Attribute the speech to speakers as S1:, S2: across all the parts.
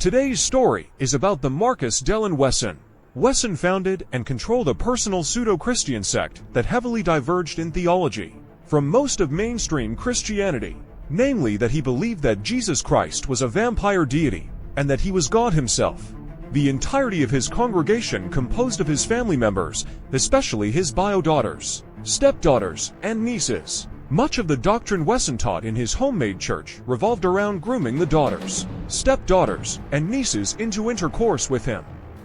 S1: Today's story is about the Marcus Wesson. Wesson founded and controlled a personal pseudo-Christian sect that heavily diverged in theology from most of mainstream Christianity, namely that he believed that Jesus Christ was a vampire deity and that he was God himself. The entirety of his congregation composed of his family members, especially his bio daughters, stepdaughters, and nieces. Much of the doctrine Wesson taught in his homemade church revolved around grooming the daughters, stepdaughters, and nieces into intercourse with him.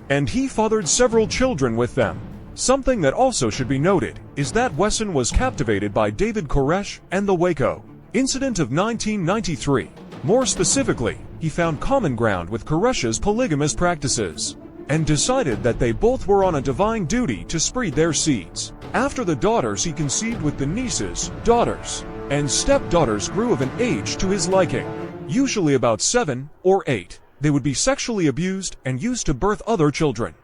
S1: And he fathered several children with them. Something that also should be noted is that Wesson was captivated by David Koresh and the Waco incident of 1993. More specifically, he found common ground with Koresh's polygamous practices and decided that they both were on a divine duty to spread their seeds. After the daughters he conceived with the nieces, daughters, and stepdaughters grew of an age to his liking, usually about 7 or 8. They would be sexually abused and used to birth other children.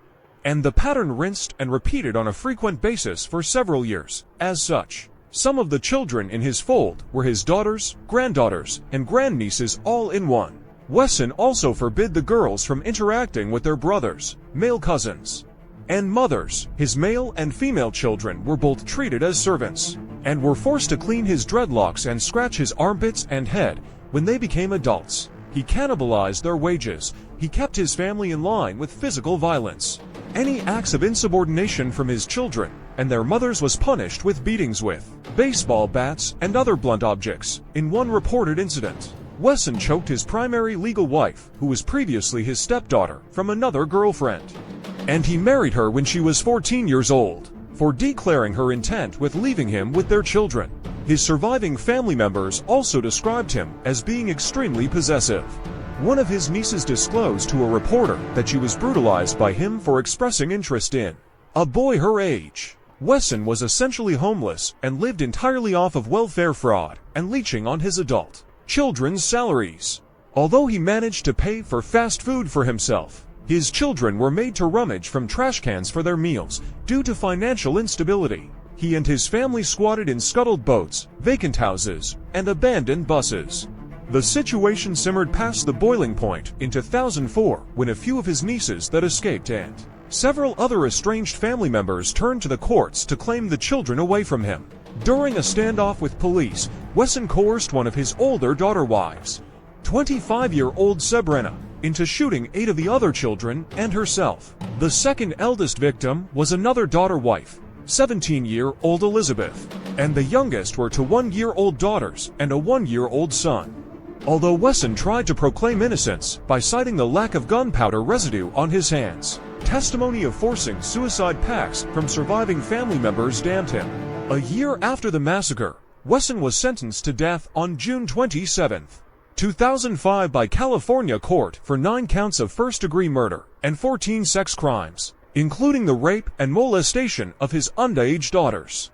S1: And the pattern rinsed and repeated on a frequent basis for several years. As such, some of the children in his fold were his daughters, granddaughters, and grandnieces all in one. Wesson also forbid the girls from interacting with their brothers, male cousins, and mothers. His male and female children were both treated as servants, and were forced to clean his dreadlocks and scratch his armpits and head when they became adults. He cannibalized their wages. He kept his family in line with physical violence. Any acts of insubordination from his children and their mothers was punished with beatings with baseball bats and other blunt objects. In one reported incident, Wesson choked his primary legal wife, who was previously his stepdaughter, from another girlfriend. And he married her when she was 14 years old, for declaring her intent with leaving him with their children. His surviving family members also described him as being extremely possessive. One of his nieces disclosed to a reporter that she was brutalized by him for expressing interest in a boy her age. Wesson was essentially homeless and lived entirely off of welfare fraud and leeching on his adult children's salaries. Although he managed to pay for fast food for himself, his children were made to rummage from trash cans for their meals due to financial instability. He and his family squatted in scuttled boats, vacant houses, and abandoned buses. The situation simmered past the boiling point in 2004 when a few of his nieces that escaped and several other estranged family members turned to the courts to claim the children away from him. During a standoff with police, Wesson coerced one of his older daughter wives, 25-year-old Sabrina, into shooting 8 of the other children and herself. The second eldest victim was another daughter wife, 17-year-old Elizabeth, and the youngest were to 1-year-old daughters and a 1-year-old son. Although Wesson tried to proclaim innocence by citing the lack of gunpowder residue on his hands, testimony of forcing suicide pacts from surviving family members damned him. A year after the massacre, Wesson was sentenced to death on June 27, 2005 by California court for 9 counts of first-degree murder and 14 sex crimes, including the rape and molestation of his underage daughters.